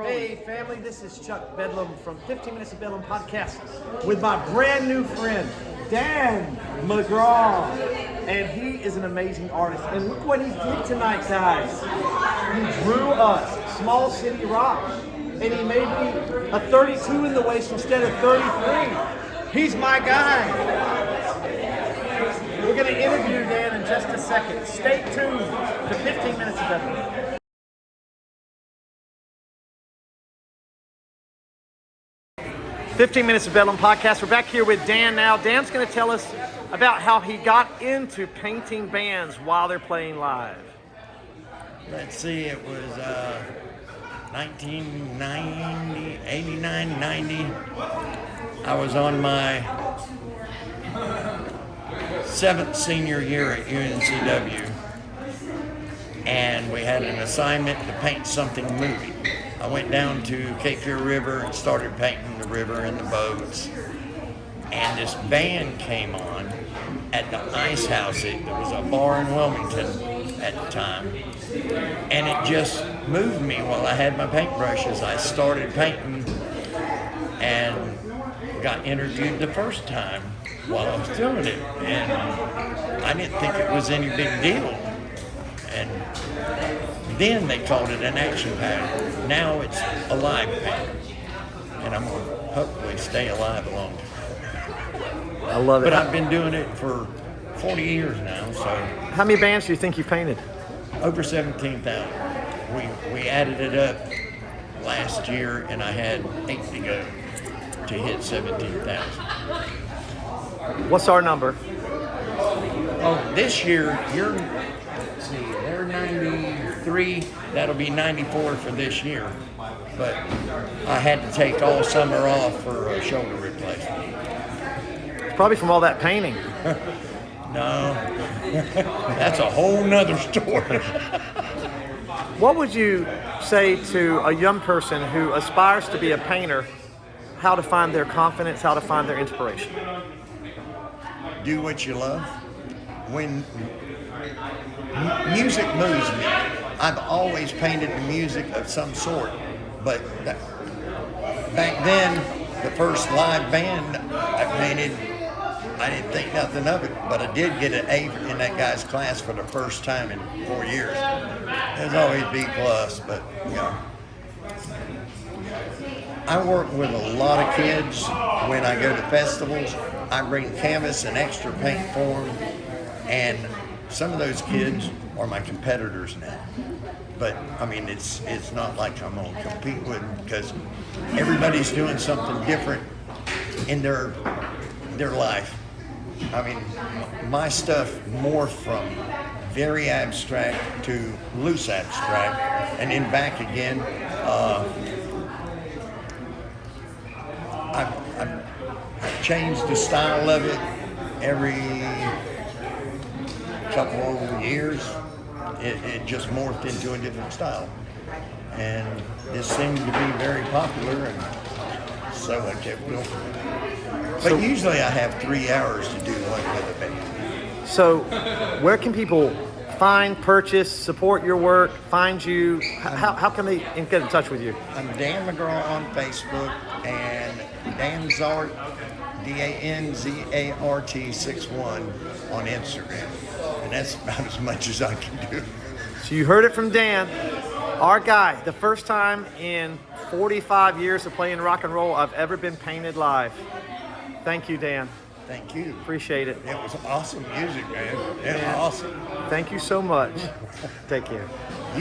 Hey family, this is Chuck Bedlam from 15 Minutes of Bedlam podcast with my brand new friend, Dan McGraw. And he is an amazing artist. And look what he did tonight, guys. He drew us SmallCityRock. And he made me a 32 in the waist instead of 33. He's my guy. We're going to interview Dan in just a second. Stay tuned to 15 Minutes of Bedlam. 15 Minutes of Bedlam podcast. We're back here with Dan now. Dan's going to tell us about how he got into painting bands while they're playing live. Let's see, it was 1990, 89, 90. I was on my 7th senior year at UNCW, and we had an assignment to paint something moving. I went down to Cape Fear River and started painting the river and the boats. And this band came on at the Ice House. It was a bar in Wilmington at the time. And it just moved me while I had my paintbrushes. I started painting and got interviewed the first time while I was doing it. And I didn't think it was any big deal. And then they called it an action pattern. Now it's a live pattern. And I'm going to hopefully stay alive a long time. I love it. But I've been doing it for 40 years now, so. How many bands do you think you painted? Over 17,000. We added it up last year, and I had 8 to go to hit 17,000. What's our number? Oh, this year, let's see, they're 93. That'll be 94 for this year. But I had to take all summer off for a shoulder replacement. It's probably from all that painting. No, that's a whole nother story. What would you say to a young person who aspires to be a painter, how to find their confidence, how to find their inspiration? Do what you love. When music moves me, I've always painted the music of some sort, but back then, the first live band I painted, I didn't think nothing of it, but I did get an A in that guy's class for the first time in 4 years. There's always B+, but you know. I work with a lot of kids when I go to festivals. I bring canvas and extra paint for them, and some of those kids are my competitors now. But I mean, it's not like I'm gonna compete with them because everybody's doing something different in their life. I mean, my stuff morphed from very abstract to loose abstract, and then back again. I've changed the style of it every couple of years. It just morphed into a different style, and this seemed to be very popular, and so I kept going. But usually I have 3 hours to do one with a band. So where can people find, purchase, support your work, find you? How can they get in touch with you? I'm Dan McGraw on Facebook, and Danzart, DANZART 61 on Instagram. And that's about as much as I can do. So you heard it from Dan, our guy. The first time in 45 years of playing rock and roll I've ever been painted live. Thank you, Dan. Thank you. Appreciate it. It was awesome music, man. It was awesome. Thank you so much. Take care.